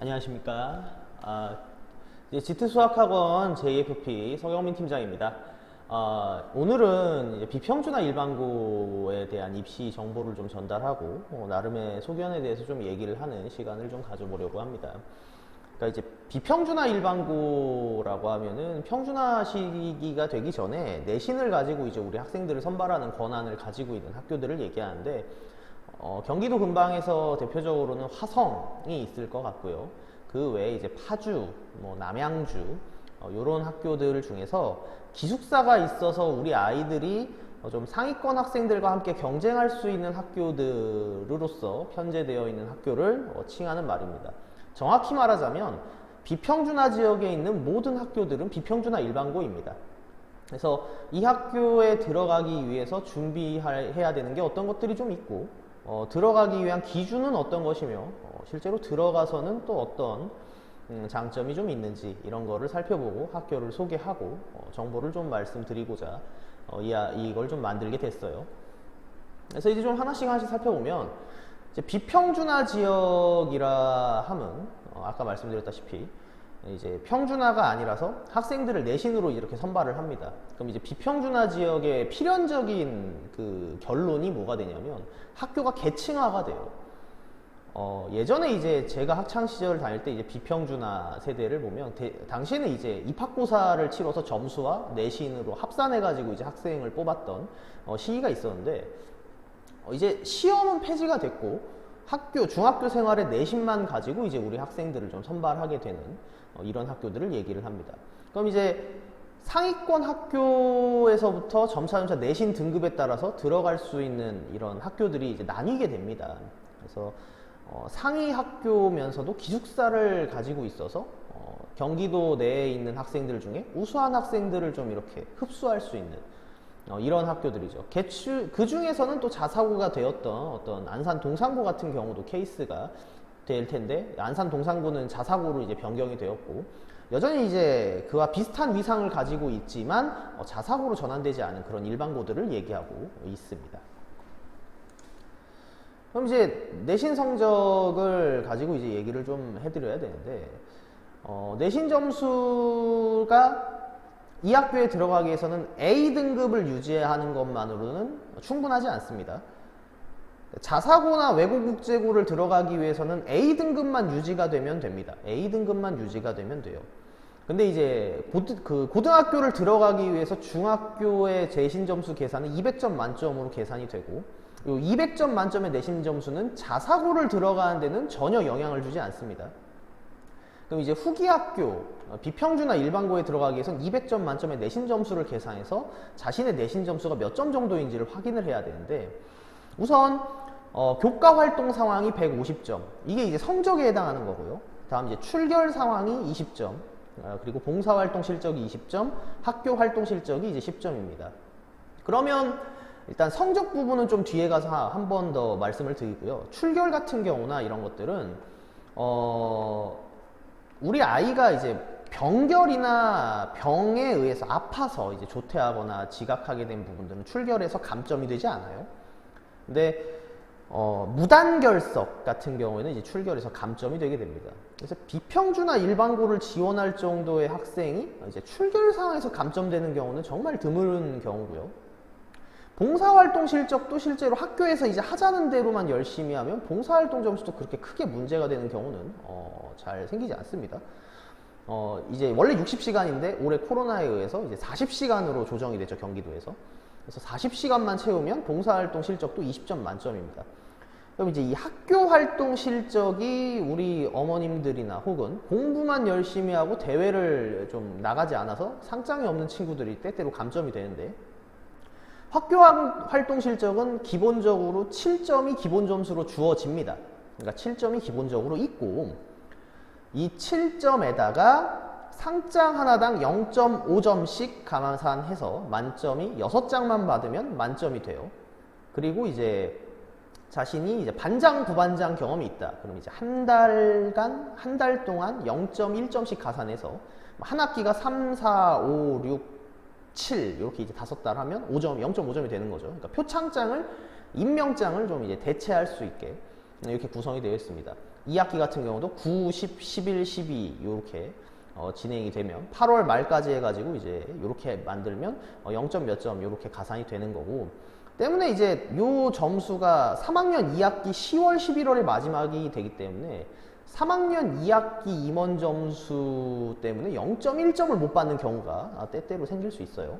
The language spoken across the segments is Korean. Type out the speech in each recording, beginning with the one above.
안녕하십니까. 이제 지트수학학원 JFP 서경민 팀장입니다. 오늘은 이제 비평준화 일반고에 대한 입시 정보를 좀 전달하고 나름의 소견에 대해서 좀 얘기를 하는 시간을 좀 가져보려고 합니다. 그러니까 이제 비평준화 일반고라고 하면은 평준화 시기가 되기 전에 내신을 가지고 이제 우리 학생들을 선발하는 권한을 가지고 있는 학교들을 얘기하는데, 경기도 근방에서 대표적으로는 화성이 있을 것 같고요. 그 외에 이제 파주, 남양주 이런 학교들 중에서 기숙사가 있어서 우리 아이들이 좀 상위권 학생들과 함께 경쟁할 수 있는 학교들로서 편제되어 있는 학교를 칭하는 말입니다. 정확히 말하자면 비평준화 지역에 있는 모든 학교들은 비평준화 일반고입니다. 그래서 이 학교에 들어가기 위해서 준비해야 되는 게 어떤 것들이 좀 있고, 들어가기 위한 기준은 어떤 것이며, 실제로 들어가서는 또 어떤 장점이 좀 있는지 이런 거를 살펴보고 학교를 소개하고 정보를 좀 말씀드리고자 이걸 좀 만들게 됐어요. 그래서 이제 좀 하나씩 살펴보면, 이제 비평준화 지역이라 함은 아까 말씀드렸다시피 이제 평준화가 아니라서 학생들을 내신으로 이렇게 선발을 합니다. 그럼 이제 비평준화 지역의 필연적인 그 결론이 뭐가 되냐면 학교가 계층화가 돼요. 예전에 이제 제가 학창 시절 다닐 때 이제 비평준화 세대를 보면 당시에는 이제 입학고사를 치러서 점수와 내신으로 합산해가지고 이제 학생을 뽑았던 시기가 있었는데, 이제 시험은 폐지가 됐고 중학교 생활의 내신만 가지고 이제 우리 학생들을 좀 선발하게 되는 이런 학교들을 얘기를 합니다. 그럼 이제 상위권 학교에서부터 점차 내신 등급에 따라서 들어갈 수 있는 이런 학교들이 이제 나뉘게 됩니다. 그래서 상위 학교면서도 기숙사를 가지고 있어서 경기도 내에 있는 학생들 중에 우수한 학생들을 좀 이렇게 흡수할 수 있는 이런 학교들이죠. 그 중에서는 또 자사고가 되었던 어떤 안산 동산고 같은 경우도 케이스가 될 텐데, 안산 동산고는 자사고로 이제 변경이 되었고 여전히 이제 그와 비슷한 위상을 가지고 있지만 자사고로 전환되지 않은 그런 일반고들을 얘기하고 있습니다. 그럼 이제 내신 성적을 가지고 이제 얘기를 좀 해드려야 되는데, 내신 점수가 이 학교에 들어가기 위해서는 A 등급을 유지해야 하는 것만으로는 충분하지 않습니다. 자사고나 외고국제고를 들어가기 위해서는 A 등급만 유지가 되면 됩니다. A 등급만 유지가 되면 돼요. 근데 이제 고등학교를 들어가기 위해서 중학교의 내신 점수 계산은 200점 만점으로 계산이 되고, 이 200점 만점의 내신 점수는 자사고를 들어가는 데는 전혀 영향을 주지 않습니다. 그럼 이제 후기 학교, 비평준화 일반고에 들어가기 위해서는 200점 만점의 내신 점수를 계산해서 자신의 내신 점수가 몇 점 정도인지를 확인을 해야 되는데, 우선 교과 활동 상황이 150점, 이게 이제 성적에 해당하는 거고요. 다음 이제 출결 상황이 20점, 그리고 봉사활동 실적이 20점, 학교 활동 실적이 이제 10점입니다. 그러면 일단 성적 부분은 좀 뒤에 가서 한 번 더 말씀을 드리고요. 출결 같은 경우나 이런 것들은 우리 아이가 이제 병결이나 병에 의해서 아파서 이제 조퇴하거나 지각하게 된 부분들은 출결에서 감점이 되지 않아요. 근데 무단결석 같은 경우에는 이제 출결에서 감점이 되게 됩니다. 그래서 비평준화 일반고를 지원할 정도의 학생이 이제 출결 상황에서 감점되는 경우는 정말 드문 경우고요. 봉사활동 실적도 실제로 학교에서 이제 하자는 대로만 열심히 하면 봉사활동 점수도 그렇게 크게 문제가 되는 경우는 잘 생기지 않습니다. 이제 원래 60시간인데 올해 코로나에 의해서 이제 40시간으로 조정이 됐죠, 경기도에서. 그래서 40시간만 채우면 봉사활동 실적도 20점 만점입니다. 그럼 이제 이 학교 활동 실적이 우리 어머님들이나 혹은 공부만 열심히 하고 대회를 좀 나가지 않아서 상장이 없는 친구들이 때때로 감점이 되는데, 학교 활동 실적은 기본적으로 7점이 기본 점수로 주어집니다. 그러니까 7점이 기본적으로 있고, 이 7점에다가 상장 하나당 0.5점씩 감안해서 만점이 6장만 받으면 만점이 돼요. 그리고 이제 자신이 이제 반장, 부반장 경험이 있다. 그럼 이제 한 달 동안 0.1점씩 가산해서 한 학기가 3, 4, 5, 6, 7 이렇게 이제 5달 하면 5점, 0.5점이 되는 거죠. 그러니까 표창장을, 임명장을 좀 이제 대체할 수 있게 이렇게 구성이 되어 있습니다. 2학기 같은 경우도 9, 10, 11, 12 이렇게 진행이 되면 8월 말까지 해가지고 이제 이렇게 만들면 0점 몇 점 이렇게 가산이 되는 거고, 때문에 이제 요 점수가 3학년 2학기 10월, 11월의 마지막이 되기 때문에 3학년 2학기 임원 점수 때문에 0.1점을 못 받는 경우가 때때로 생길 수 있어요.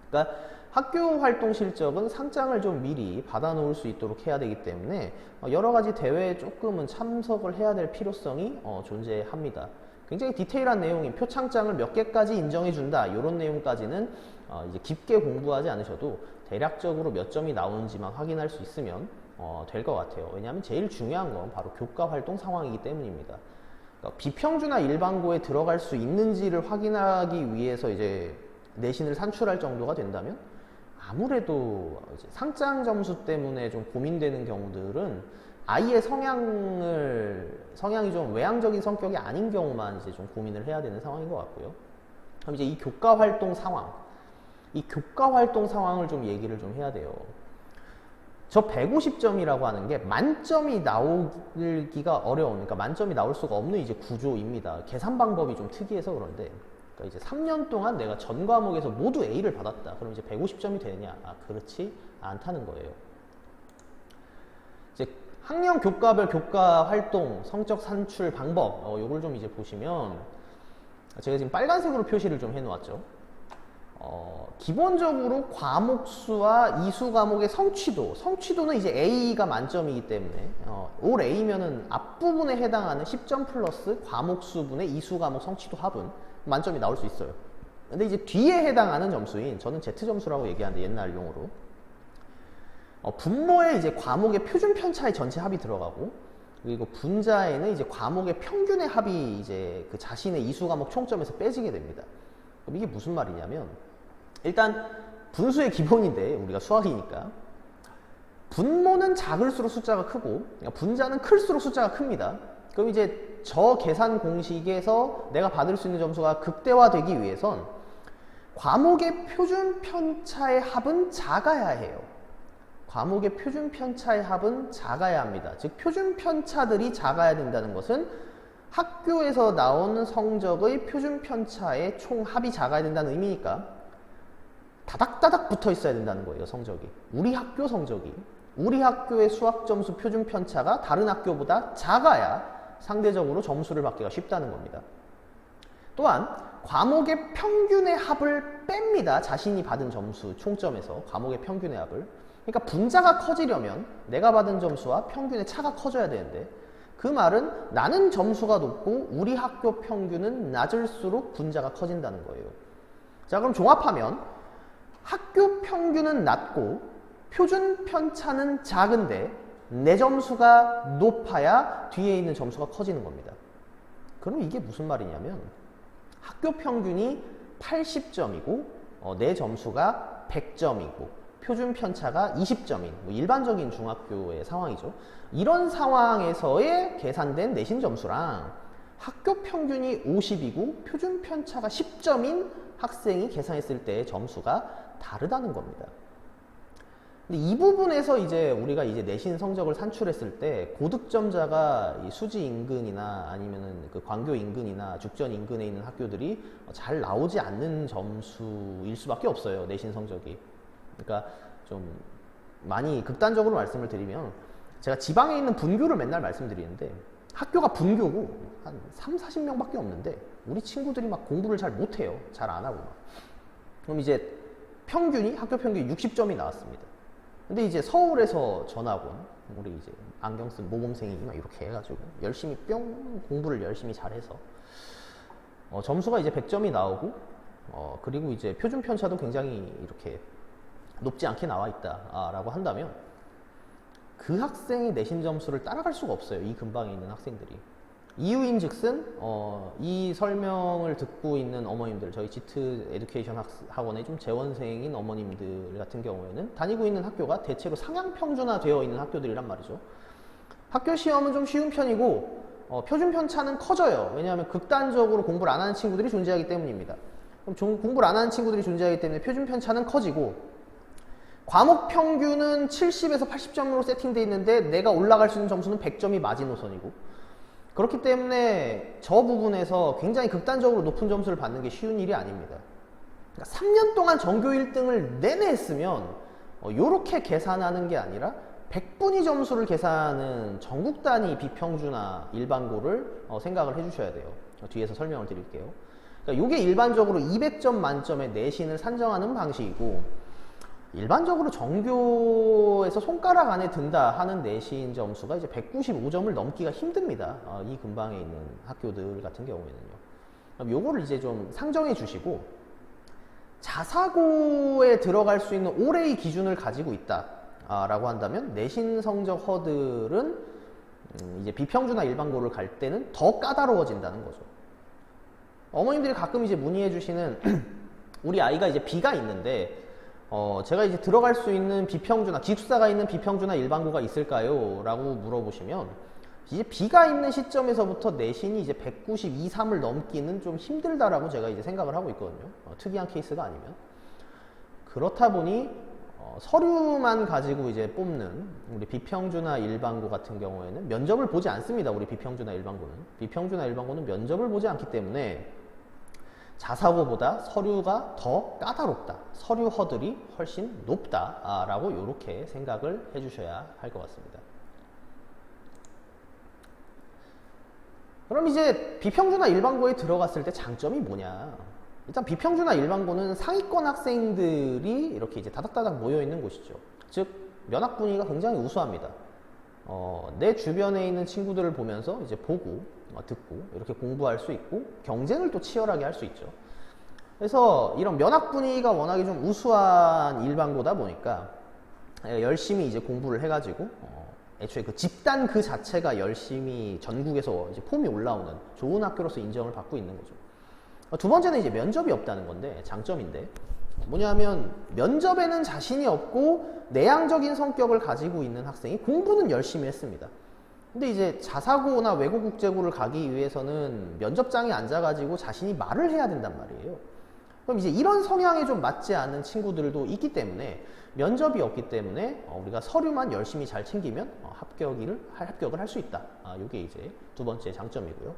그러니까 학교 활동 실적은 상장을 좀 미리 받아 놓을 수 있도록 해야 되기 때문에 여러 가지 대회에 조금은 참석을 해야 될 필요성이 존재합니다. 굉장히 디테일한 내용인 표창장을 몇 개까지 인정해 준다 이런 내용까지는 이제 깊게 공부하지 않으셔도 대략적으로 몇 점이 나오는지만 확인할 수 있으면 될 것 같아요. 왜냐하면 제일 중요한 건 바로 교과 활동 상황이기 때문입니다. 그러니까 비평주나 일반고에 들어갈 수 있는지를 확인하기 위해서 이제 내신을 산출할 정도가 된다면, 아무래도 이제 상장 점수 때문에 좀 고민되는 경우들은 아이의 성향이 좀 외향적인 성격이 아닌 경우만 이제 좀 고민을 해야 되는 상황인 것 같고요. 그럼 이제 이 교과 활동 상황을 좀 얘기를 좀 해야 돼요. 저 150점이라고 하는 게 만점이 나오기가 어려운, 그러니까 만점이 나올 수가 없는 이제 구조입니다. 계산 방법이 좀 특이해서 그런데, 그러니까 이제 3년 동안 내가 전 과목에서 모두 A를 받았다. 그럼 이제 150점이 되느냐? 그렇지 않다는 거예요. 이제 학년 교과별 교과 활동 성적 산출 방법, 요걸 좀 이제 보시면, 제가 지금 빨간색으로 표시를 좀 해놓았죠. 기본적으로 과목수와 이수 과목의 성취도는 이제 A가 만점이기 때문에 올 A면은 앞부분에 해당하는 10점 플러스 과목수분의 이수 과목 성취도 합은 만점이 나올 수 있어요. 근데 이제 뒤에 해당하는 점수인, 저는 Z점수라고 얘기하는데 옛날 용어로, 분모에 이제 과목의 표준 편차의 전체 합이 들어가고, 그리고 분자에는 이제 과목의 평균의 합이 이제 그 자신의 이수 과목 총점에서 빼지게 됩니다. 그럼 이게 무슨 말이냐면, 일단 분수의 기본인데 우리가 수학이니까 분모는 작을수록 숫자가 크고 분자는 클수록 숫자가 큽니다. 그럼 이제 저 계산 공식에서 내가 받을 수 있는 점수가 극대화되기 위해선 과목의 표준 편차의 합은 작아야 해요. 과목의 표준 편차의 합은 작아야 합니다. 즉 표준 편차들이 작아야 된다는 것은 학교에서 나오는 성적의 표준 편차의 총 합이 작아야 된다는 의미니까 다닥다닥 붙어 있어야 된다는 거예요. 성적이, 우리 학교 성적이, 우리 학교의 수학 점수 표준 편차가 다른 학교보다 작아야 상대적으로 점수를 받기가 쉽다는 겁니다. 또한 과목의 평균의 합을 뺍니다. 자신이 받은 점수 총점에서 과목의 평균의 합을. 그러니까 분자가 커지려면 내가 받은 점수와 평균의 차가 커져야 되는데, 그 말은 나는 점수가 높고 우리 학교 평균은 낮을수록 분자가 커진다는 거예요. 자, 그럼 종합하면 학교 평균은 낮고 표준 편차는 작은데 내 점수가 높아야 뒤에 있는 점수가 커지는 겁니다. 그럼 이게 무슨 말이냐면, 학교 평균이 80점이고 내 점수가 100점이고 표준 편차가 20점인 일반적인 중학교의 상황이죠. 이런 상황에서의 계산된 내신 점수랑 학교 평균이 50이고 표준 편차가 10점인 학생이 계산했을 때의 점수가 다르다는 겁니다. 근데 이 부분에서 이제 우리가 이제 내신 성적을 산출했을 때 고득점자가 이 수지 인근이나 아니면은 그 광교 인근이나 죽전 인근에 있는 학교들이 잘 나오지 않는 점수일 수밖에 없어요. 내신 성적이. 그러니까 좀 많이 극단적으로 말씀을 드리면, 제가 지방에 있는 분교를 맨날 말씀드리는데 학교가 분교고 한 3, 40명밖에 없는데 우리 친구들이 막 공부를 잘 못해요. 잘 안 하고 막. 그럼 이제 학교 평균이 60점이 나왔습니다. 근데 이제 서울에서 전학 온 우리 이제 안경 쓴 모범생이 막 이렇게 해가지고 열심히 공부를 열심히 잘해서 점수가 이제 100점이 나오고 그리고 이제 표준 편차도 굉장히 이렇게 높지 않게 나와 있다라고 한다면 그 학생의 내신 점수를 따라갈 수가 없어요. 이 근방에 있는 학생들이. 이유인즉슨 이 설명을 듣고 있는 어머님들, 저희 지트 에듀케이션 학원의 좀 재원생인 어머님들 같은 경우에는 다니고 있는 학교가 대체로 상향 평준화 되어 있는 학교들이란 말이죠. 학교 시험은 좀 쉬운 편이고 표준 편차는 커져요. 왜냐하면 극단적으로 공부를 안 하는 친구들이 존재하기 때문입니다. 그럼 공부를 안 하는 친구들이 존재하기 때문에 표준 편차는 커지고, 과목 평균은 70에서 80점으로 세팅되어 있는데 내가 올라갈 수 있는 점수는 100점이 마지노선이고, 그렇기 때문에 저 부분에서 굉장히 극단적으로 높은 점수를 받는 게 쉬운 일이 아닙니다. 그러니까 3년 동안 전교 1등을 내내 했으면 요렇게 계산하는 게 아니라 100분위 점수를 계산하는 전국 단위 비평준화 일반고를 생각을 해주셔야 돼요. 뒤에서 설명을 드릴게요. 그러니까 이게 일반적으로 200점 만점의 내신을 산정하는 방식이고, 일반적으로 전교에서 손가락 안에 든다 하는 내신 점수가 이제 195점을 넘기가 힘듭니다. 이 근방에 있는 학교들 같은 경우에는요. 그럼 요거를 이제 좀 상정해 주시고, 자사고에 들어갈 수 있는 올해의 기준을 가지고 있다 라고 한다면 내신 성적 허들은 이제 비평준화 일반고를 갈 때는 더 까다로워진다는 거죠. 어머님들이 가끔 이제 문의해 주시는 우리 아이가 이제 B가 있는데 제가 이제 들어갈 수 있는 비평준화, 기숙사가 있는 비평준화 일반고가 있을까요? 라고 물어보시면 이제 B가 있는 시점에서부터 내신이 이제 192, 3을 넘기는 좀 힘들다라고 제가 이제 생각을 하고 있거든요. 특이한 케이스가 아니면. 그렇다 보니 서류만 가지고 이제 뽑는 우리 비평준화 일반고 같은 경우에는 면접을 보지 않습니다. 우리 비평준화 일반고는. 비평준화 일반고는 면접을 보지 않기 때문에 자사고보다 서류가 더 까다롭다. 서류 허들이 훨씬 높다. 라고 이렇게 생각을 해주셔야 할 것 같습니다. 그럼 이제 비평준화 일반고에 들어갔을 때 장점이 뭐냐? 일단 비평준화 일반고는 상위권 학생들이 이렇게 이제 다닥다닥 모여 있는 곳이죠. 즉 면학 분위기가 굉장히 우수합니다. 내 주변에 있는 친구들을 보면서 이제 보고 듣고 이렇게 공부할 수 있고 경쟁을 또 치열하게 할 수 있죠. 그래서 이런 면학 분위기가 워낙에 좀 우수한 일반고다 보니까 열심히 이제 공부를 해가지고 애초에 그 집단 그 자체가 열심히 전국에서 이제 폼이 올라오는 좋은 학교로서 인정을 받고 있는 거죠. 두 번째는 이제 면접이 없다는 건데, 장점인데 뭐냐면 면접에는 자신이 없고 내향적인 성격을 가지고 있는 학생이 공부는 열심히 했습니다. 근데 이제 자사고나 외고국제고를 가기 위해서는 면접장에 앉아가지고 자신이 말을 해야 된단 말이에요. 그럼 이제 이런 성향에 좀 맞지 않는 친구들도 있기 때문에 면접이 없기 때문에 우리가 서류만 열심히 잘 챙기면 합격을 할 수 있다. 이게 이제 두 번째 장점이고요.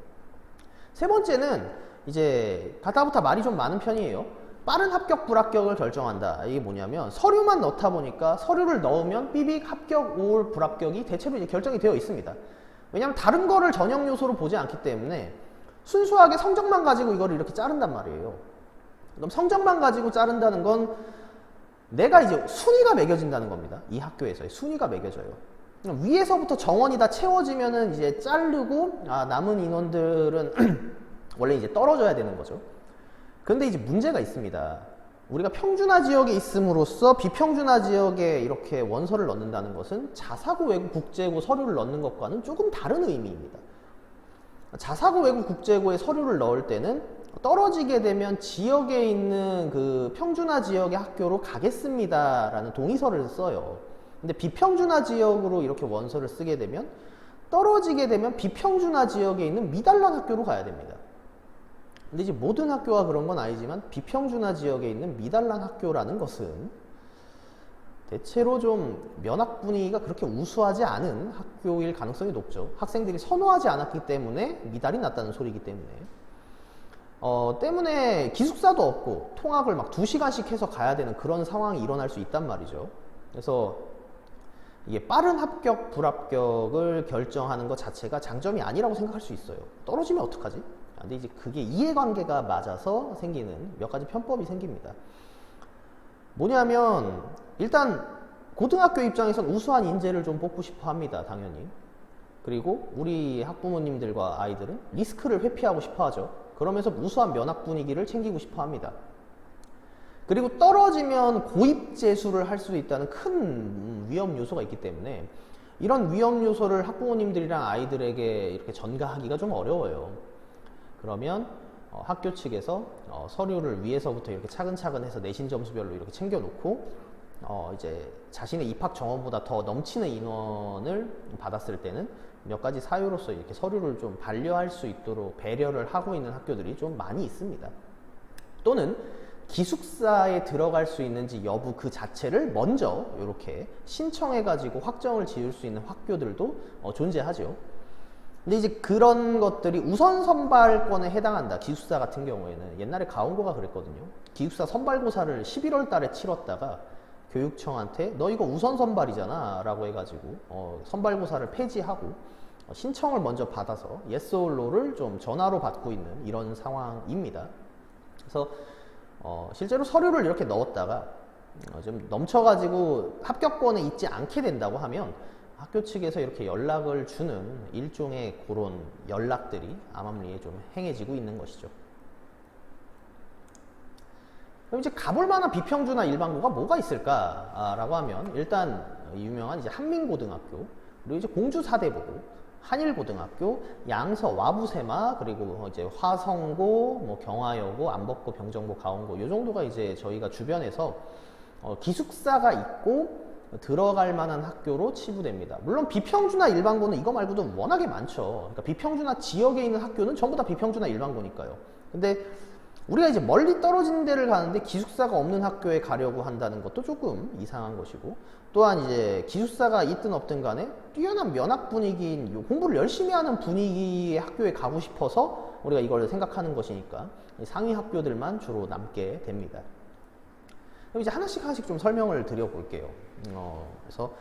세 번째는 이제 가타부타 말이 좀 많은 편이에요. 빠른 합격 불합격을 결정한다. 이게 뭐냐면 서류만 넣다 보니까 서류를 넣으면 삐빅 합격 올 불합격이 대체로 이제 결정이 되어 있습니다. 왜냐하면 다른 거를 전형 요소로 보지 않기 때문에 순수하게 성적만 가지고 이거를 이렇게 자른단 말이에요. 그럼 성적만 가지고 자른다는 건 내가 이제 순위가 매겨진다는 겁니다. 이 학교에서의 순위가 매겨져요. 그럼 위에서부터 정원이 다 채워지면은 이제 자르고 남은 인원들은 원래 이제 떨어져야 되는 거죠. 근데 이제 문제가 있습니다. 우리가 평준화 지역에 있음으로써 비평준화 지역에 이렇게 원서를 넣는다는 것은 자사고 외고 국제고 서류를 넣는 것과는 조금 다른 의미입니다. 자사고 외고 국제고에 서류를 넣을 때는 떨어지게 되면 지역에 있는 그 평준화 지역의 학교로 가겠습니다 라는 동의서를 써요. 근데 비평준화 지역으로 이렇게 원서를 쓰게 되면 떨어지게 되면 비평준화 지역에 있는 미달란 학교로 가야 됩니다. 근데 이제 모든 학교가 그런 건 아니지만 비평준화 지역에 있는 미달란 학교라는 것은 대체로 좀 면학 분위기가 그렇게 우수하지 않은 학교일 가능성이 높죠. 학생들이 선호하지 않았기 때문에 미달이 났다는 소리이기 때문에 때문에 기숙사도 없고 통학을 막 2시간씩 해서 가야 되는 그런 상황이 일어날 수 있단 말이죠. 그래서 이게 빠른 합격 불합격을 결정하는 것 자체가 장점이 아니라고 생각할 수 있어요. 떨어지면 어떡하지? 근데 이제 그게 이해관계가 맞아서 생기는 몇 가지 편법이 생깁니다. 뭐냐면 일단 고등학교 입장에선 우수한 인재를 좀 뽑고 싶어 합니다. 당연히. 그리고 우리 학부모님들과 아이들은 리스크를 회피하고 싶어 하죠. 그러면서 우수한 면학 분위기를 챙기고 싶어 합니다. 그리고 떨어지면 고입 재수를 할 수도 있다는 큰 위험 요소가 있기 때문에 이런 위험 요소를 학부모님들이랑 아이들에게 이렇게 전가하기가 좀 어려워요. 그러면 학교 측에서 서류를 위에서부터 이렇게 차근차근 해서 내신 점수별로 이렇게 챙겨놓고 이제 자신의 입학 정원보다 더 넘치는 인원을 받았을 때는 몇 가지 사유로서 이렇게 서류를 좀 반려할 수 있도록 배려를 하고 있는 학교들이 좀 많이 있습니다. 또는 기숙사에 들어갈 수 있는지 여부 그 자체를 먼저 이렇게 신청해 가지고 확정을 지을 수 있는 학교들도 존재하죠. 근데 이제 그런 것들이 우선 선발권에 해당한다. 기숙사 같은 경우에는 옛날에 가온고가 그랬거든요. 기숙사 선발고사를 11월 달에 치렀다가 교육청한테 너 이거 우선 선발이잖아 라고 해가지고 선발고사를 폐지하고 신청을 먼저 받아서 yes or no를 좀 전화로 받고 있는 이런 상황입니다. 그래서 실제로 서류를 이렇게 넣었다가 좀 넘쳐가지고 합격권에 있지 않게 된다고 하면 학교 측에서 이렇게 연락을 주는 일종의 그런 연락들이 암암리에 좀 행해지고 있는 것이죠. 그럼 이제 가볼 만한 비평주나 일반고가 뭐가 있을까라고 하면 일단 유명한 이제 한민고등학교, 그리고 이제 공주사대부고, 한일고등학교, 양서 와부세마, 그리고 이제 화성고, 뭐 경화여고, 안법고, 병정고, 가온고 요 정도가 이제 저희가 주변에서 기숙사가 있고 들어갈 만한 학교로 치부됩니다. 물론 비평주나 일반고는 이거 말고도 워낙에 많죠. 그러니까 비평주나 지역에 있는 학교는 전부 다 비평주나 일반고니까요. 근데 우리가 이제 멀리 떨어진 데를 가는데 기숙사가 없는 학교에 가려고 한다는 것도 조금 이상한 것이고, 또한 이제 기숙사가 있든 없든 간에 뛰어난 면학 분위기인 공부를 열심히 하는 분위기의 학교에 가고 싶어서 우리가 이걸 생각하는 것이니까 상위 학교들만 주로 남게 됩니다. 그럼 이제 하나씩 좀 설명을 드려볼게요. 그래서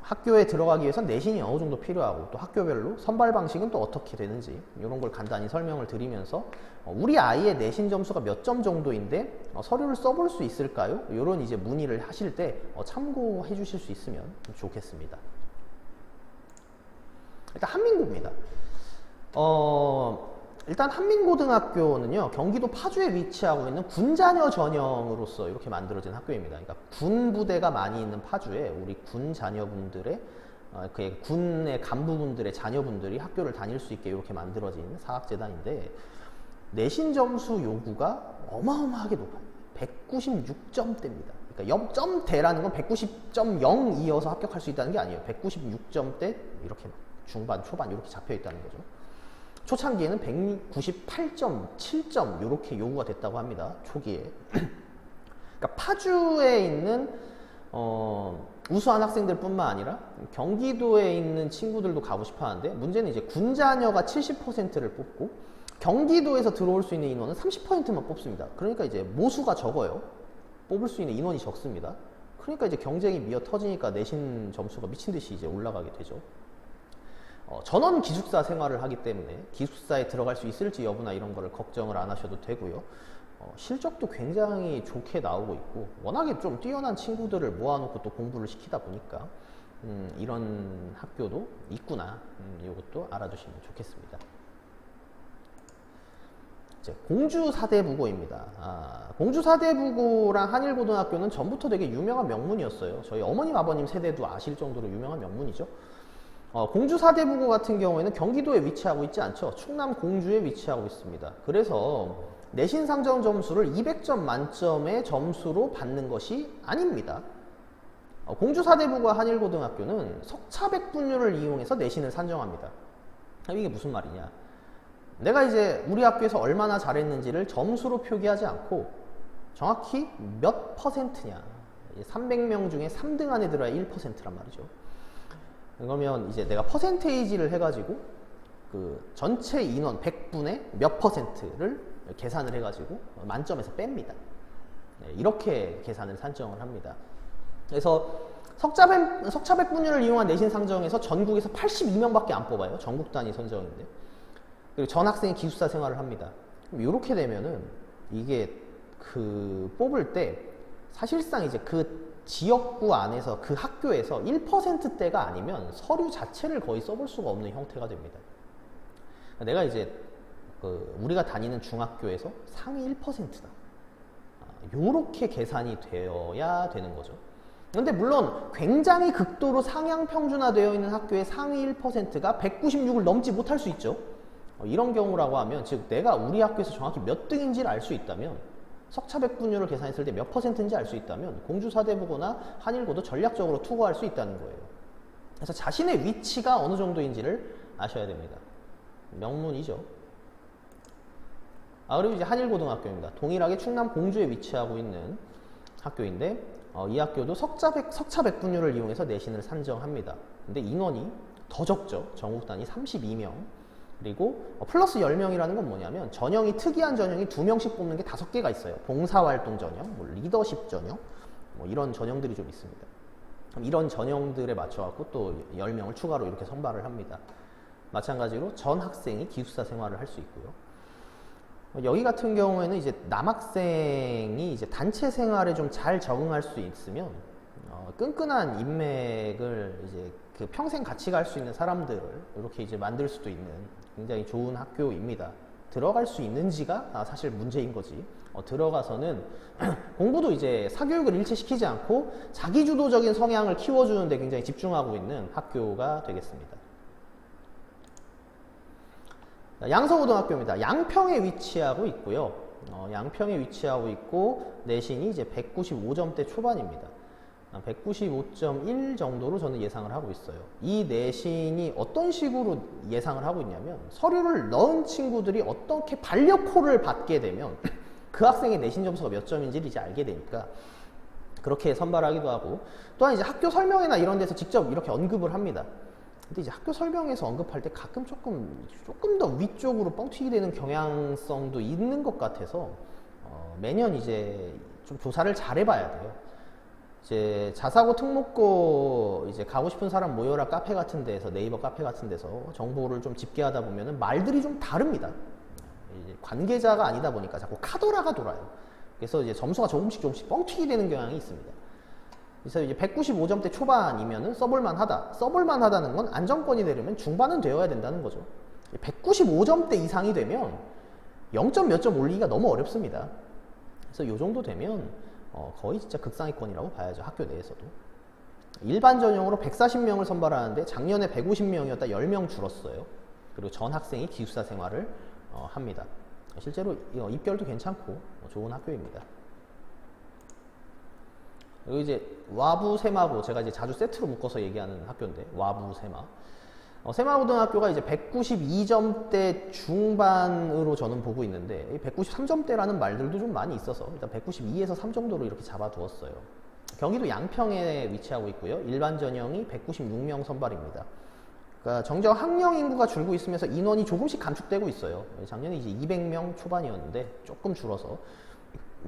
학교에 들어가기 위해선 내신이 어느 정도 필요하고 또 학교별로 선발 방식은 또 어떻게 되는지 이런 걸 간단히 설명을 드리면서 우리 아이의 내신 점수가 몇 점 정도인데 서류를 써볼 수 있을까요? 이런 이제 문의를 하실 때 참고해 주실 수 있으면 좋겠습니다. 일단 한민고입니다. 일단 한민고등학교는요, 경기도 파주에 위치하고 있는 군자녀 전형으로서 이렇게 만들어진 학교입니다. 그러니까 군 부대가 많이 있는 파주에 우리 군 자녀분들의 그 군의 간부분들의 자녀분들이 학교를 다닐 수 있게 이렇게 만들어진 사학재단인데, 내신 점수 요구가 어마어마하게 높아요. 196점대입니다. 그러니까 0점대라는 건 190.0이어서 합격할 수 있다는 게 아니에요. 196점대 이렇게 중반, 초반 이렇게 잡혀 있다는 거죠. 초창기에는 198.7점 이렇게 요구가 됐다고 합니다. 초기에. 그러니까 파주에 있는 우수한 학생들 뿐만 아니라 경기도에 있는 친구들도 가고 싶어 하는데, 문제는 이제 군자녀가 70%를 뽑고 경기도에서 들어올 수 있는 인원은 30%만 뽑습니다. 그러니까 이제 모수가 적어요. 뽑을 수 있는 인원이 적습니다. 그러니까 이제 경쟁이 미어 터지니까 내신 점수가 미친 듯이 이제 올라가게 되죠. 전원 기숙사 생활을 하기 때문에 기숙사에 들어갈 수 있을지 여부나 이런 거를 걱정을 안 하셔도 되고요. 실적도 굉장히 좋게 나오고 있고 워낙에 좀 뛰어난 친구들을 모아놓고 또 공부를 시키다 보니까 이런 학교도 있구나, 이것도 알아두시면 좋겠습니다. 이제 공주사대부고입니다. 공주사대부고랑 한일고등학교는 전부터 되게 유명한 명문이었어요. 저희 어머님 아버님 세대도 아실 정도로 유명한 명문이죠. 공주사대부고 같은 경우에는 경기도에 위치하고 있지 않죠. 충남 공주에 위치하고 있습니다. 그래서 내신 상정 점수를 200점 만점의 점수로 받는 것이 아닙니다. 공주사대부고와 한일고등학교는 석차백분율을 이용해서 내신을 산정합니다. 이게 무슨 말이냐? 내가 이제 우리 학교에서 얼마나 잘했는지를 점수로 표기하지 않고 정확히 몇 퍼센트냐, 300명 중에 3등 안에 들어야 1%란 말이죠. 그러면 이제 내가 퍼센테이지를 해가지고 그 전체 인원 100분의 몇 퍼센트를 계산을 해가지고 만점에서 뺍니다. 이렇게 계산을 산정을 합니다. 그래서 석차백분율을 이용한 내신 상정에서 전국에서 82명밖에 안 뽑아요. 전국 단위 선정인데. 그리고 전 학생이 기숙사 생활을 합니다. 그럼 이렇게 되면은 이게 그 뽑을 때 사실상 이제 그 지역구 안에서 그 학교에서 1%대가 아니면 서류 자체를 거의 써볼 수가 없는 형태가 됩니다. 내가 이제 우리가 다니는 중학교에서 상위 1%다. 요렇게 계산이 되어야 되는 거죠. 근데 물론 굉장히 극도로 상향 평준화되어 있는 학교의 상위 1%가 196을 넘지 못할 수 있죠. 이런 경우라고 하면, 즉 내가 우리 학교에서 정확히 몇 등인지를 알 수 있다면, 석차백분율을 계산했을 때 몇 퍼센트인지 알 수 있다면 공주사대부고나 한일고도 전략적으로 투고할 수 있다는 거예요. 그래서 자신의 위치가 어느 정도인지를 아셔야 됩니다. 명문이죠. 그리고 이제 한일고등학교입니다. 동일하게 충남 공주에 위치하고 있는 학교인데 이 학교도 석차백분율을 이용해서 내신을 산정합니다. 근데 인원이 더 적죠. 전국 단위 32명. 그리고 플러스 10명이라는 건 뭐냐면 전형이 특이한 전형이 2명씩 뽑는 게 5개가 있어요. 봉사활동 전형, 뭐 리더십 전형, 뭐 이런 전형들이 좀 있습니다. 그럼 이런 전형들에 맞춰갖고 또 10명을 추가로 이렇게 선발을 합니다. 마찬가지로 전 학생이 기숙사 생활을 할 수 있고요. 여기 같은 경우에는 이제 남학생이 이제 단체 생활에 좀 잘 적응할 수 있으면 끈끈한 인맥을 이제 그 평생 같이 갈 수 있는 사람들을 이렇게 이제 만들 수도 있는 굉장히 좋은 학교입니다. 들어갈 수 있는지가 사실 문제인 거지. 들어가서는 공부도 이제 사교육을 일치시키지 않고 자기주도적인 성향을 키워주는데 굉장히 집중하고 있는 학교가 되겠습니다. 양서고등학교입니다. 양평에 위치하고 있고요. 양평에 위치하고 있고 내신이 이제 195점대 초반입니다. 195.1 정도로 저는 예상을 하고 있어요. 이 내신이 어떤 식으로 예상을 하고 있냐면 서류를 넣은 친구들이 어떻게 반려콜을 받게 되면 그 학생의 내신 점수가 몇 점인지를 이제 알게 되니까 그렇게 선발하기도 하고, 또한 이제 학교 설명회나 이런 데서 직접 이렇게 언급을 합니다. 근데 이제 학교 설명에서 언급할 때 가끔 조금 더 위쪽으로 뻥튀기 되는 경향성도 있는 것 같아서 매년 이제 좀 조사를 잘 해봐야 돼요. 이제 자사고 특목고 이제 가고 싶은 사람 모여라 카페 같은 데서, 네이버 카페 같은 데서 정보를 좀 집계하다 보면은 말들이 좀 다릅니다. 이제 관계자가 아니다 보니까 자꾸 카더라가 돌아요. 그래서 이제 점수가 조금씩 뻥튀기 되는 경향이 있습니다. 그래서 이제 195점대 초반이면은 써볼만 하다. 써볼만 하다는 건 안정권이 되려면 중반은 되어야 된다는 거죠. 195점대 이상이 되면 0점 몇 점 올리기가 너무 어렵습니다. 그래서 요 정도 되면 거의 진짜 극상위권이라고 봐야죠. 학교 내에서도. 일반 전형으로 140명을 선발하는데 작년에 150명이었다 10명 줄었어요. 그리고 전 학생이 기숙사 생활을 합니다. 실제로 입결도 괜찮고 좋은 학교입니다. 그리고 이제 와부 세마고, 제가 이제 자주 세트로 묶어서 얘기하는 학교인데 와부 세마. 세마고등학교가 이제 192점대 중반으로 저는 보고 있는데 193점대라는 말들도 좀 많이 있어서 일단 192에서 3 정도로 이렇게 잡아두었어요. 경기도 양평에 위치하고 있고요. 일반 전형이 196명 선발입니다. 그러니까 정정 학령 인구가 줄고 있으면서 인원이 조금씩 감축되고 있어요. 작년에 이제 200명 초반이었는데 조금 줄어서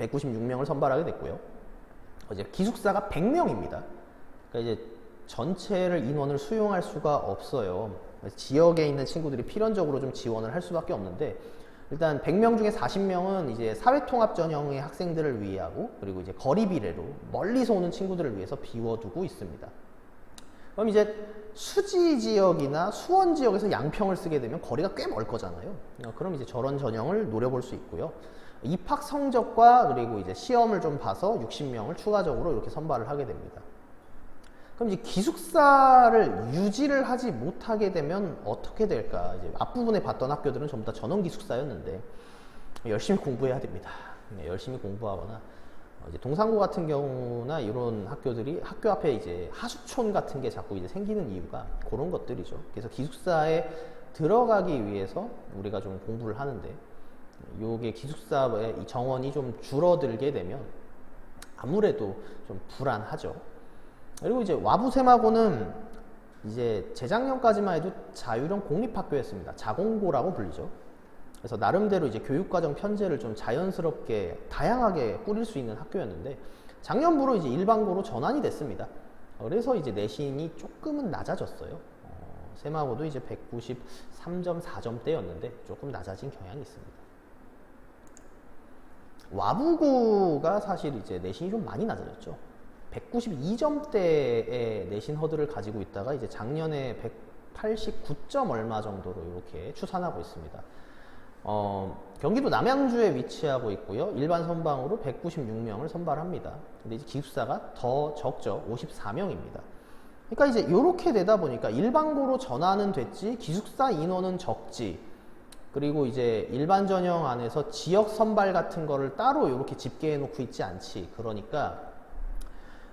196명을 선발하게 됐고요. 이제 기숙사가 100명입니다. 그러니까 이제 전체를 인원을 수용할 수가 없어요. 지역에 있는 친구들이 필연적으로 좀 지원을 할 수밖에 없는데, 일단 100명 중에 40명은 이제 사회통합 전형의 학생들을 위하고, 그리고 이제 거리 비례로 멀리서 오는 친구들을 위해서 비워두고 있습니다. 그럼 이제 수지 지역이나 수원 지역에서 양평을 쓰게 되면 거리가 꽤 멀 거잖아요. 그럼 이제 저런 전형을 노려볼 수 있고요. 입학 성적과 그리고 이제 시험을 좀 봐서 60명을 추가적으로 이렇게 선발을 하게 됩니다. 그럼 이제 기숙사를 유지를 하지 못하게 되면 어떻게 될까? 이제 앞부분에 봤던 학교들은 전부 다 전원 기숙사였는데 열심히 공부해야 됩니다. 열심히 공부하거나 이제 동상고 같은 경우나 이런 학교들이 학교 앞에 이제 하수촌 같은 게 자꾸 이제 생기는 이유가 그런 것들이죠. 그래서 기숙사에 들어가기 위해서 우리가 좀 공부를 하는데, 요게 기숙사의 이 정원이 좀 줄어들게 되면 아무래도 좀 불안하죠. 그리고 이제 와부세마고는 이제 재작년까지만 해도 자율형 공립학교였습니다. 자공고라고 불리죠. 그래서 나름대로 이제 교육과정 편제를 좀 자연스럽게 다양하게 꾸릴 수 있는 학교였는데 작년부로 이제 일반고로 전환이 됐습니다. 그래서 이제 내신이 조금은 낮아졌어요. 세마고도 이제 193.4점대였는데 조금 낮아진 경향이 있습니다. 와부고가 사실 이제 내신이 좀 많이 낮아졌죠. 192점대의 내신 허들을 가지고 있다가 이제 작년에 189점 얼마 정도로 이렇게 추산하고 있습니다. 경기도 남양주에 위치하고 있고요. 일반 선방으로 196명을 선발합니다. 근데 이제 기숙사가 더 적죠. 54명입니다. 그러니까 이제 이렇게 되다 보니까 일반고로 전환은 됐지 기숙사 인원은 적지, 그리고 이제 일반 전형 안에서 지역 선발 같은 거를 따로 이렇게 집계해 놓고 있지 않지. 그러니까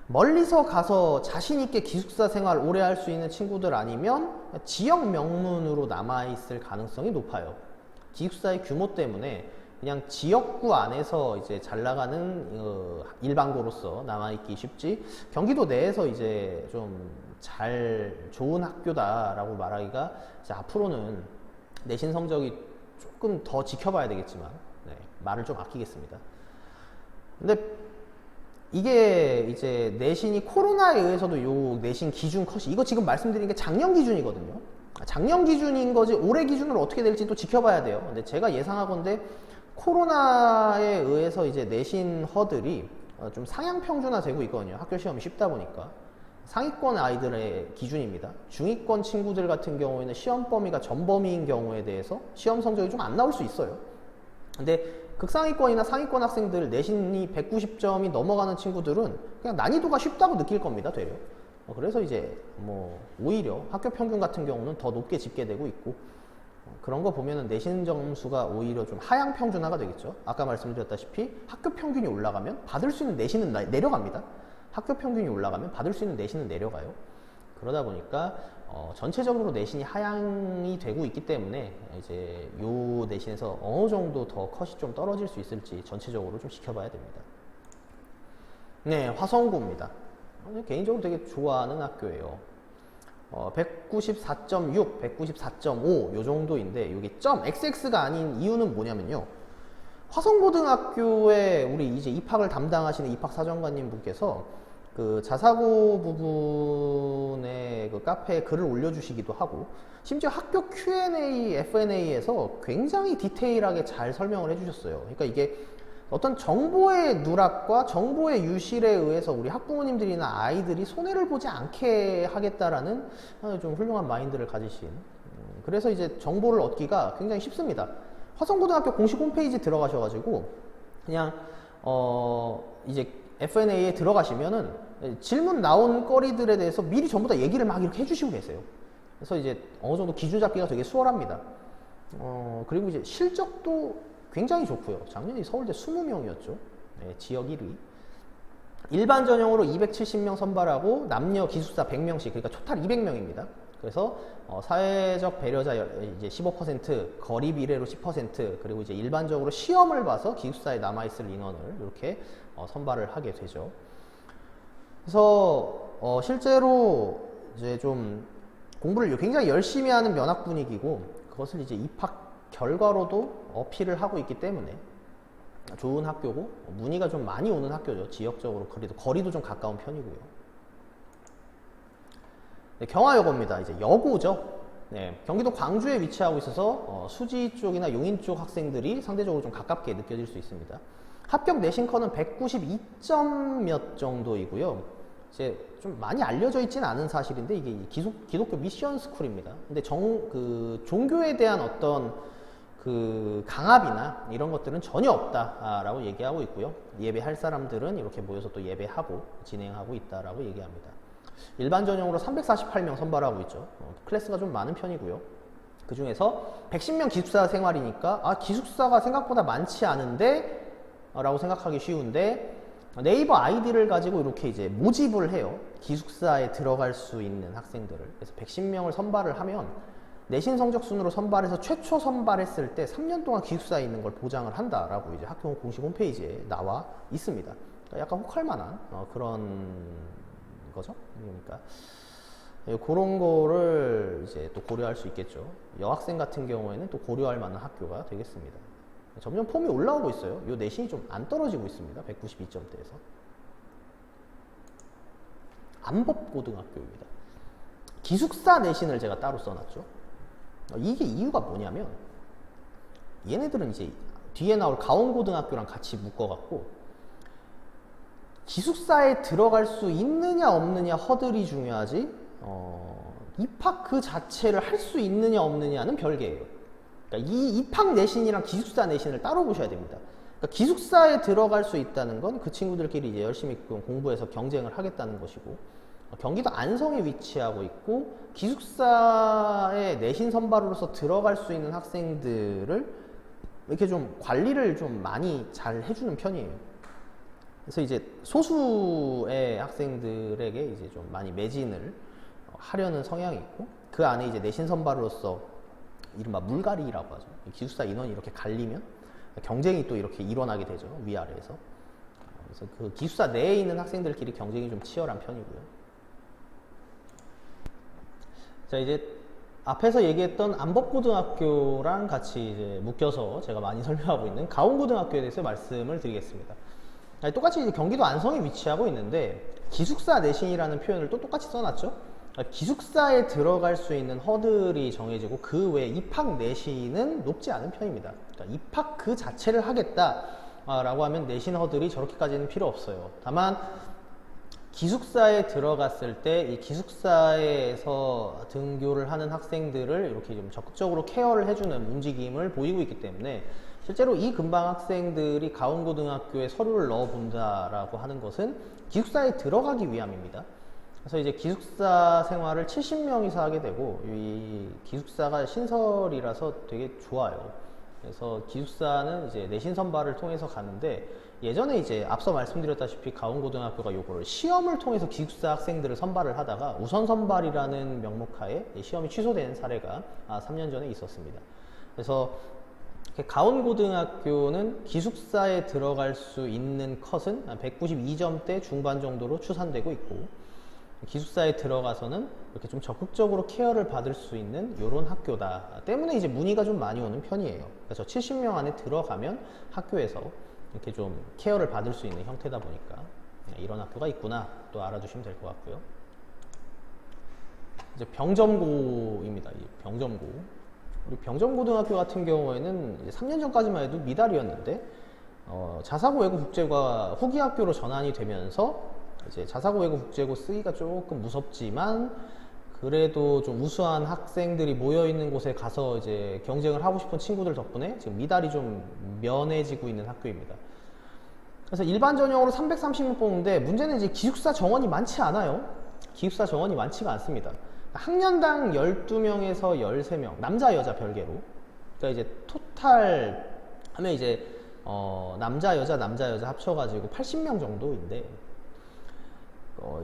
멀리서 가서 자신 있게 기숙사 생활 오래 할 수 있는 친구들 아니면 지역 명문으로 남아있을 가능성이 높아요. 기숙사의 규모 때문에 그냥 지역구 안에서 이제 잘 나가는 일반고로서 남아있기 쉽지, 경기도 내에서 이제 좀 좋은 학교다라고 말하기가 이제 앞으로는 내신 성적이 조금 더 지켜봐야 되겠지만, 네, 말을 좀 아끼겠습니다. 근데 이게 이제 내신이 코로나에 의해서도 요 내신 기준 컷이, 이거 지금 말씀드린 게 작년 기준이거든요. 작년 기준인 거지 올해 기준으로 어떻게 될지 또 지켜봐야 돼요. 근데 제가 예상하건대 코로나에 의해서 이제 내신 허들이 좀 상향 평준화되고 있거든요. 학교 시험이 쉽다 보니까. 상위권 아이들의 기준입니다. 중위권 친구들 같은 경우에는 시험 범위가 전범위인 경우에 대해서 시험 성적이 좀 안 나올 수 있어요. 근데 극상위권이나 상위권 학생들 내신이 190점이 넘어가는 친구들은 그냥 난이도가 쉽다고 느낄 겁니다, 되려. 그래서 이제 뭐 오히려 학교 평균 같은 경우는 더 높게 집계 되고 있고, 그런 거 보면은 내신 점수가 오히려 좀 하향 평준화가 되겠죠. 아까 말씀드렸다시피 학교 평균이 올라가면 받을 수 있는 내신은 내려갑니다. 학교 평균이 올라가면 받을 수 있는 내신은 내려가요. 그러다 보니까 전체적으로 내신이 하향이 되고 있기 때문에 이제 요 내신에서 어느 정도 더 컷이 좀 떨어질 수 있을지 전체적으로 좀 지켜봐야 됩니다. 네, 화성고입니다. 개인적으로 되게 좋아하는 학교예요. 194.6, 194.5 요 정도인데, 이게 점 XX가 아닌 이유는 뭐냐면요. 화성고등학교에 우리 이제 입학을 담당하시는 입학사정관님 분께서 그 자사고 부분에 그 카페에 글을 올려주시기도 하고, 심지어 학교 Q&A, F&A에서 굉장히 디테일하게 잘 설명을 해주셨어요. 그러니까 이게 어떤 정보의 누락과 정보의 유실에 의해서 우리 학부모님들이나 아이들이 손해를 보지 않게 하겠다라는 좀 훌륭한 마인드를 가지신, 그래서 이제 정보를 얻기가 굉장히 쉽습니다. 화성고등학교 공식 홈페이지 들어가셔가지고 그냥 이제 F&A에 들어가시면은 질문 나온 거리들에 대해서 미리 전부 다 얘기를 막 이렇게 해주시고 계세요. 그래서 이제 어느 정도 기준 잡기가 되게 수월합니다. 그리고 이제 실적도 굉장히 좋고요. 작년에 서울대 20명이었죠. 네, 지역 1위. 일반 전형으로 270명 선발하고 남녀 기숙사 100명씩, 그러니까 토탈 200명입니다. 그래서 사회적 배려자 이제 15%, 거리 비례로 10%, 그리고 이제 일반적으로 시험을 봐서 기숙사에 남아있을 인원을 이렇게 선발을 하게 되죠. 그래서 실제로 이제 좀 공부를 굉장히 열심히 하는 면학 분위기고, 그것을 이제 입학 결과로도 어필을 하고 있기 때문에 좋은 학교고, 문의가 좀 많이 오는 학교죠. 지역적으로 그래도 거리도 좀 가까운 편이고요. 네, 경화여고입니다. 이제 여고죠. 네, 경기도 광주에 위치하고 있어서 수지 쪽이나 용인 쪽 학생들이 상대적으로 좀 가깝게 느껴질 수 있습니다. 합격 내신커는 192점 몇 정도이고요. 이제 좀 많이 알려져 있지는 않은 사실인데, 이게 기독교 미션 스쿨입니다. 근데 종교에 대한 어떤 그 강압이나 이런 것들은 전혀 없다라고 얘기하고 있고요. 예배할 사람들은 이렇게 모여서 또 예배하고 진행하고 있다라고 얘기합니다. 일반 전형으로 348명 선발하고 있죠. 클래스가 좀 많은 편이고요. 그 중에서 110명 기숙사 생활이니까 기숙사가 생각보다 많지 않은데 라고 생각하기 쉬운데, 네이버 아이디를 가지고 이렇게 이제 모집을 해요. 기숙사에 들어갈 수 있는 학생들을. 그래서 110명을 선발을 하면 내신 성적 순으로 선발해서 최초 선발했을 때 3년 동안 기숙사에 있는 걸 보장을 한다라고 이제 학교 공식 홈페이지에 나와 있습니다. 그러니까 약간 혹할 만한 그런 거죠. 그러니까 그런 거를 이제 또 고려할 수 있겠죠. 여학생 같은 경우에는 또 고려할 만한 학교가 되겠습니다. 점점 폼이 올라오고 있어요. 요 내신이 좀 안 떨어지고 있습니다. 192점대에서. 안법고등학교입니다. 기숙사 내신을 제가 따로 써놨죠. 이게 이유가 뭐냐면, 얘네들은 이제 뒤에 나올 가원고등학교랑 같이 묶어갖고 기숙사에 들어갈 수 있느냐 없느냐 허들이 중요하지, 입학 그 자체를 할 수 있느냐 없느냐는 별개예요. 그러니까 이 입학 내신이랑 기숙사 내신을 따로 보셔야 됩니다. 그러니까 기숙사에 들어갈 수 있다는 건 그 친구들끼리 이제 열심히 공부해서 경쟁을 하겠다는 것이고, 경기도 안성에 위치하고 있고 기숙사에 내신 선발로서 들어갈 수 있는 학생들을 이렇게 좀 관리를 좀 많이 잘 해주는 편이에요. 그래서 이제 소수의 학생들에게 이제 좀 많이 매진을 하려는 성향이 있고, 그 안에 이제 내신 선발로서 이른바 물갈이라고 하죠. 기숙사 인원이 이렇게 갈리면 경쟁이 또 이렇게 일어나게 되죠. 위아래에서. 그래서 그 기숙사 내에 있는 학생들끼리 경쟁이 좀 치열한 편이고요. 자, 이제 앞에서 얘기했던 안법고등학교랑 같이 이제 묶여서 제가 많이 설명하고 있는 가온고등학교에 대해서 말씀을 드리겠습니다. 똑같이 이제 경기도 안성에 위치하고 있는데 기숙사 내신이라는 표현을 또 똑같이 써놨죠. 기숙사에 들어갈 수 있는 허들이 정해지고 그 외에 입학 내신은 높지 않은 편입니다. 그러니까 입학 그 자체를 하겠다라고 하면 내신 허들이 저렇게까지는 필요 없어요. 다만 기숙사에 들어갔을 때 이 기숙사에서 등교를 하는 학생들을 이렇게 좀 적극적으로 케어를 해주는 움직임을 보이고 있기 때문에 실제로 이 근방 학생들이 가온고등학교에 서류를 넣어본다라고 하는 것은 기숙사에 들어가기 위함입니다. 그래서 이제 기숙사 생활을 70명 이상 하게 되고 이 기숙사가 신설이라서 되게 좋아요. 그래서 기숙사는 이제 내신 선발을 통해서 가는데 예전에 이제 앞서 말씀드렸다시피 가온고등학교가 요거를 시험을 통해서 기숙사 학생들을 선발을 하다가 우선 선발이라는 명목하에 시험이 취소된 사례가 3년 전에 있었습니다. 그래서 가온고등학교는 기숙사에 들어갈 수 있는 컷은 192점대 중반 정도로 추산되고 있고 기숙사에 들어가서는 이렇게 좀 적극적으로 케어를 받을 수 있는 이런 학교다 때문에 이제 문의가 좀 많이 오는 편이에요. 그래서 70명 안에 들어가면 학교에서 이렇게 좀 케어를 받을 수 있는 형태다 보니까 이런 학교가 있구나 또 알아두시면 될 것 같고요. 이제 병점고입니다. 이 병점고. 우리 병점고등학교 같은 경우에는 이제 3년 전까지만 해도 미달이었는데 자사고 외고 국제고가 후기 학교로 전환이 되면서 이제 자사고 외고 국제고 쓰기가 조금 무섭지만 그래도 좀 우수한 학생들이 모여 있는 곳에 가서 이제 경쟁을 하고 싶은 친구들 덕분에 지금 미달이 좀 면해지고 있는 학교입니다. 그래서 일반 전형으로 330명 뽑는데 문제는 이제 기숙사 정원이 많지 않아요. 기숙사 정원이 많지가 않습니다. 학년당 12명에서 13명, 남자 여자 별개로. 그러니까 이제 토탈 하면 이제 남자 여자 합쳐가지고 80명 정도인데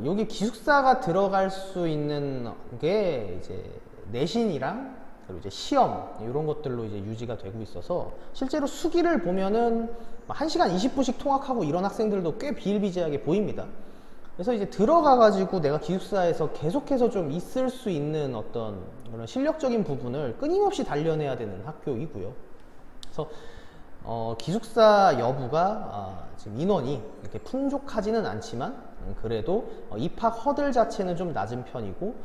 여기 기숙사가 들어갈 수 있는 게 이제 내신이랑 그리고 이제 시험 이런 것들로 이제 유지가 되고 있어서 실제로 수기를 보면은 1시간 20분씩 통학하고 이런 학생들도 꽤 비일비재하게 보입니다. 그래서 이제 들어가가지고 내가 기숙사에서 계속해서 좀 있을 수 있는 어떤 그런 실력적인 부분을 끊임없이 단련해야 되는 학교이고요. 그래서 기숙사 여부가 지금 인원이 이렇게 풍족하지는 않지만 그래도 입학 허들 자체는 좀 낮은 편이고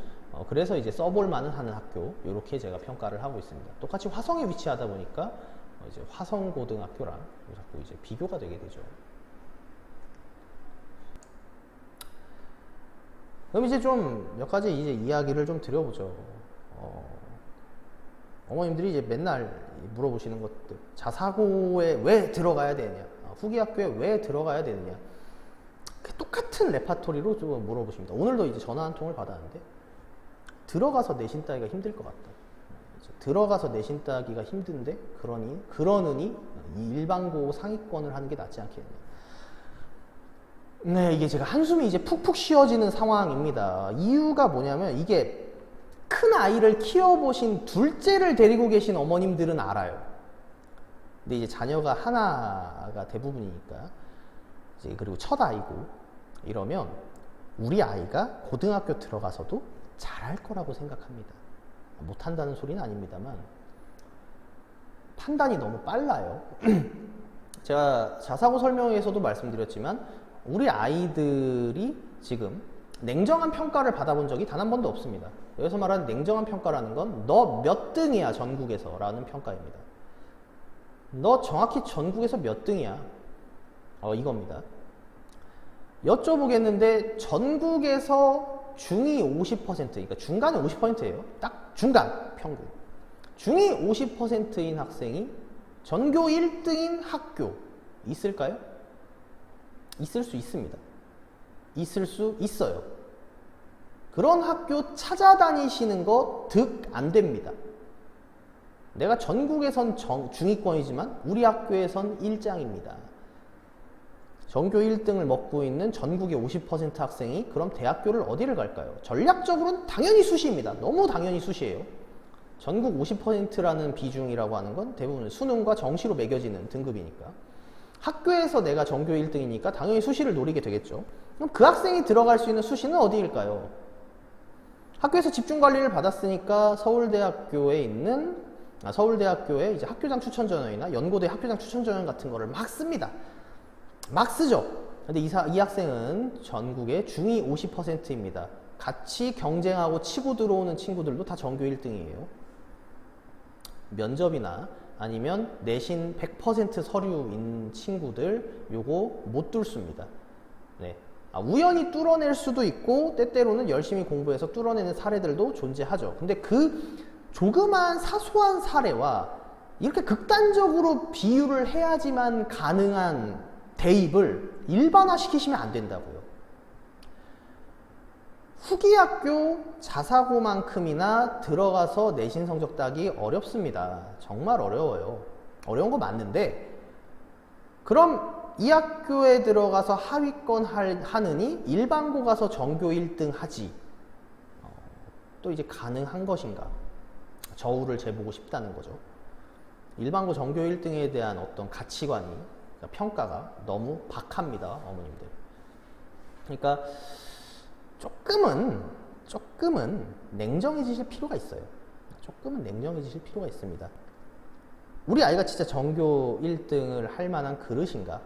그래서 이제 써볼 만은 하는 학교 이렇게 제가 평가를 하고 있습니다. 똑같이 화성에 위치하다 보니까 이제 화성고등학교랑 자꾸 이제 비교가 되게 되죠. 그럼 이제 좀 몇 가지 이제 이야기를 좀 드려보죠. 어머님들이 이제 맨날 물어보시는 것들, 자사고에 왜 들어가야 되느냐, 후기 학교에 왜 들어가야 되느냐, 똑같은 레파토리로 좀 물어보십니다. 오늘도 이제 전화 한 통을 받았는데 들어가서 내신 따기가 힘들 것 같다. 들어가서 내신 따기가 힘든데 그러느니 이 일반고 상위권을 하는 게 낫지 않겠느냐. 네, 이게 제가 한숨이 이제 푹푹 쉬어지는 상황입니다. 이유가 뭐냐면 이게 큰 아이를 키워보신 둘째를 데리고 계신 어머님들은 알아요. 근데 이제 자녀가 하나가 대부분이니까 이제 그리고 첫 아이고 이러면 우리 아이가 고등학교 들어가서도 잘할 거라고 생각합니다. 못한다는 소리는 아닙니다만 판단이 너무 빨라요. 제가 자사고 설명회에서도 말씀드렸지만 우리 아이들이 지금 냉정한 평가를 받아본 적이 단 한 번도 없습니다. 여기서 말하는 냉정한 평가라는 건 너 몇 등이야 전국에서 라는 평가입니다. 너 정확히 전국에서 몇 등이야 이겁니다. 여쭤보겠는데 전국에서 중위 50% 그러니까 중간이 50%예요. 딱 중간 평균. 중위 50%인 학생이 전교 1등인 학교 있을까요? 있을 수 있습니다. 있을 수 있어요. 그런 학교 찾아다니시는 거 득 안 됩니다. 내가 전국에선 중위권이지만 우리 학교에선 1장입니다. 전교 1등을 먹고 있는 전국의 50% 학생이 그럼 대학교를 어디를 갈까요? 전략적으로는 당연히 수시입니다. 너무 당연히 수시예요. 전국 50%라는 비중이라고 하는 건 대부분 수능과 정시로 매겨지는 등급이니까 학교에서 내가 전교 1등이니까 당연히 수시를 노리게 되겠죠. 그럼 그 학생이 들어갈 수 있는 수시는 어디일까요? 학교에서 집중관리를 받았으니까 서울대학교에 이제 학교장 추천전형이나 연고대 학교장 추천전형 같은 거를 막 씁니다. 막 쓰죠. 근데 이 학생은 전국의 중위 50%입니다. 같이 경쟁하고 치고 들어오는 친구들도 다 전교 1등이에요. 면접이나 아니면 내신 100% 서류인 친구들 요거 못 뚫습니다. 네. 우연히 뚫어낼 수도 있고 때때로는 열심히 공부해서 뚫어내는 사례들도 존재하죠. 근데 그 조그만 사소한 사례와 이렇게 극단적으로 비유를 해야지만 가능한 대입을 일반화시키시면 안 된다고요. 후기 학교 자사고만큼이나 들어가서 내신 성적 따기 어렵습니다. 정말 어려워요. 어려운 거 맞는데 그럼 이 학교에 들어가서 하위권 하느니 일반고 가서 전교 1등 하지. 또 이제 가능한 것인가? 저울을 재보고 싶다는 거죠. 일반고 전교 1등에 대한 어떤 가치관이, 평가가 너무 박합니다, 어머님들. 그러니까 조금은 냉정해지실 필요가 있어요. 조금은 냉정해지실 필요가 있습니다. 우리 아이가 진짜 전교 1등을 할 만한 그릇인가?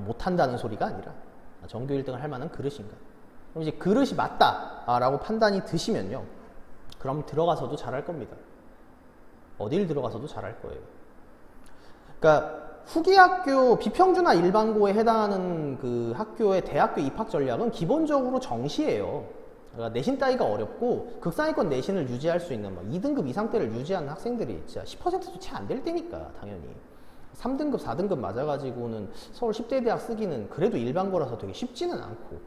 못한다는 소리가 아니라 전교 1등을 할 만한 그릇인가? 그럼 이제 그릇이 맞다라고 판단이 드시면요. 그럼 들어가서도 잘할 겁니다. 어딜 들어가서도 잘할 거예요. 그러니까 후기 학교, 비평준화 일반고에 해당하는 그 학교의 대학교 입학 전략은 기본적으로 정시예요. 그러니까 내신 따기가 어렵고 극상위권 내신을 유지할 수 있는 2등급 이상대를 유지하는 학생들이 진짜 10%도 채 안 될 때니까 당연히 3등급, 4등급 맞아가지고는 서울 10대 대학 쓰기는 그래도 일반고라서 되게 쉽지는 않고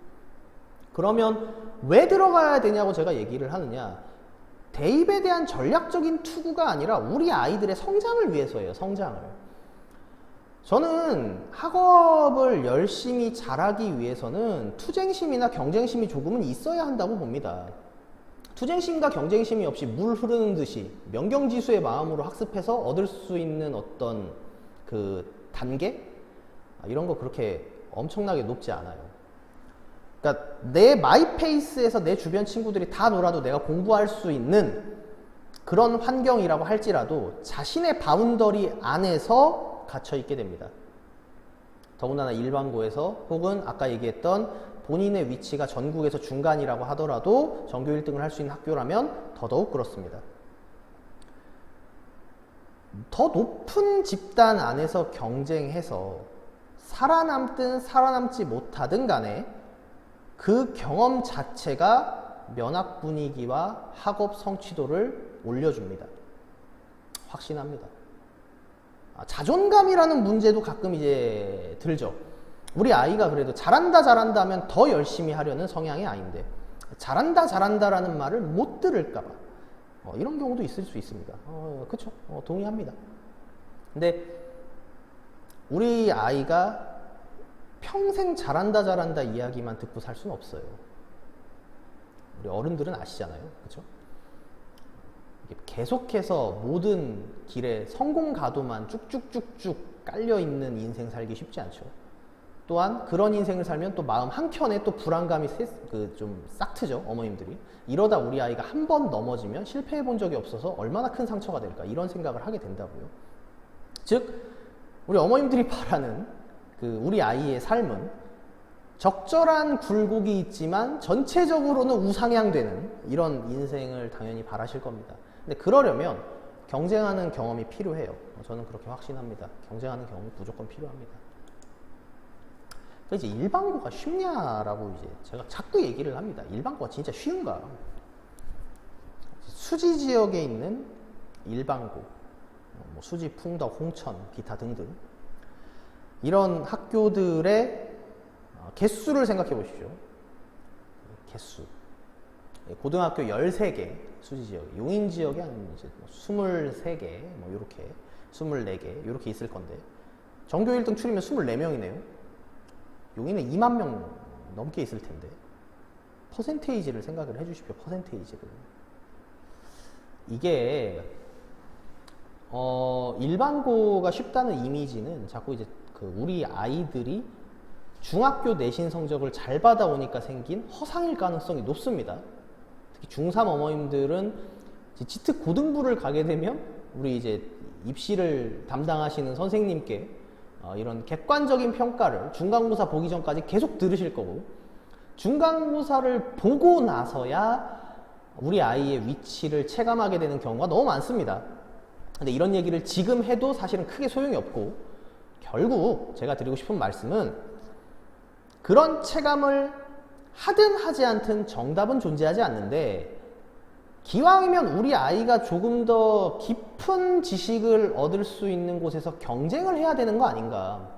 그러면 왜 들어가야 되냐고 제가 얘기를 하느냐 대입에 대한 전략적인 투구가 아니라 우리 아이들의 성장을 위해서예요. 성장을. 저는 학업을 열심히 잘하기 위해서는 투쟁심이나 경쟁심이 조금은 있어야 한다고 봅니다. 투쟁심과 경쟁심이 없이 물 흐르는 듯이 명경지수의 마음으로 학습해서 얻을 수 있는 어떤 그 단계? 이런 거 그렇게 엄청나게 높지 않아요. 그러니까 내 마이 페이스에서 내 주변 친구들이 다 놀아도 내가 공부할 수 있는 그런 환경이라고 할지라도 자신의 바운더리 안에서 갇혀 있게 됩니다. 더군다나 일반고에서 혹은 아까 얘기했던 본인의 위치가 전국에서 중간이라고 하더라도 전교 1등을 할 수 있는 학교라면 더더욱 그렇습니다. 더 높은 집단 안에서 경쟁해서 살아남든 살아남지 못하든 간에 그 경험 자체가 면학 분위기와 학업 성취도를 올려줍니다. 확신합니다. 자존감이라는 문제도 가끔 이제 들죠. 우리 아이가 그래도 잘한다 하면 더 열심히 하려는 성향이 아닌데 잘한다라는 말을 못 들을까봐 이런 경우도 있을 수 있습니다. 그쵸? 동의합니다. 근데 우리 아이가 평생 잘한다 이야기만 듣고 살 수는 없어요. 우리 어른들은 아시잖아요. 그쵸? 계속해서 모든 길에 성공 가도만 쭉쭉쭉쭉 깔려있는 인생 살기 쉽지 않죠. 또한 그런 인생을 살면 또 마음 한켠에 또 불안감이 좀 싹 트죠. 어머님들이. 이러다 우리 아이가 한 번 넘어지면 실패해 본 적이 없어서 얼마나 큰 상처가 될까 이런 생각을 하게 된다고요. 즉 우리 어머님들이 바라는 우리 아이의 삶은 적절한 굴곡이 있지만 전체적으로는 우상향되는 이런 인생을 당연히 바라실 겁니다. 근데 그러려면 경쟁하는 경험이 필요해요. 저는 그렇게 확신합니다. 경쟁하는 경험이 무조건 필요합니다. 이제 일반고가 쉽냐라고 이제 제가 자꾸 얘기를 합니다. 일반고가 진짜 쉬운가? 수지 지역에 있는 일반고, 수지, 풍덕, 홍천, 기타 등등 이런 학교들의 개수를 생각해 보십시오. 개수. 고등학교 13개 수지 지역, 용인 지역에 한 이제 23개, 요렇게 24개 요렇게 있을 건데 전교 1등 추리면 24명이네요. 용인에 2만 명 넘게 있을 텐데 퍼센테이지를 생각을 해 주십시오. 퍼센테이지를. 이게 일반고가 쉽다는 이미지는 자꾸 이제 그 우리 아이들이 중학교 내신 성적을 잘 받아오니까 생긴 허상일 가능성이 높습니다. 특히 중3 어머님들은 지트 고등부를 가게 되면 우리 이제 입시를 담당하시는 선생님께 이런 객관적인 평가를 중간고사 보기 전까지 계속 들으실 거고, 중간고사를 보고 나서야 우리 아이의 위치를 체감하게 되는 경우가 너무 많습니다. 근데 이런 얘기를 지금 해도 사실은 크게 소용이 없고, 결국 제가 드리고 싶은 말씀은 그런 체감을 하든 하지 않든 정답은 존재하지 않는데, 기왕이면 우리 아이가 조금 더 깊은 지식을 얻을 수 있는 곳에서 경쟁을 해야 되는 거 아닌가.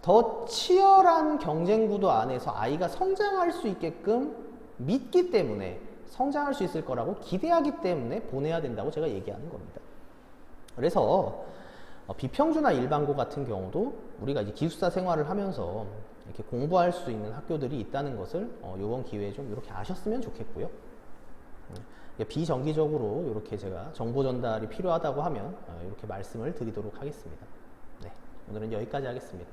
더 치열한 경쟁 구도 안에서 아이가 성장할 수 있게끔 믿기 때문에, 성장할 수 있을 거라고 기대하기 때문에 보내야 된다고 제가 얘기하는 겁니다. 그래서 비평주나 일반고 같은 경우도 우리가 이제 기숙사 생활을 하면서 이렇게 공부할 수 있는 학교들이 있다는 것을 이번 기회에 좀 이렇게 아셨으면 좋겠고요. 비정기적으로 이렇게 제가 정보 전달이 필요하다고 하면 이렇게 말씀을 드리도록 하겠습니다. 네, 오늘은 여기까지 하겠습니다.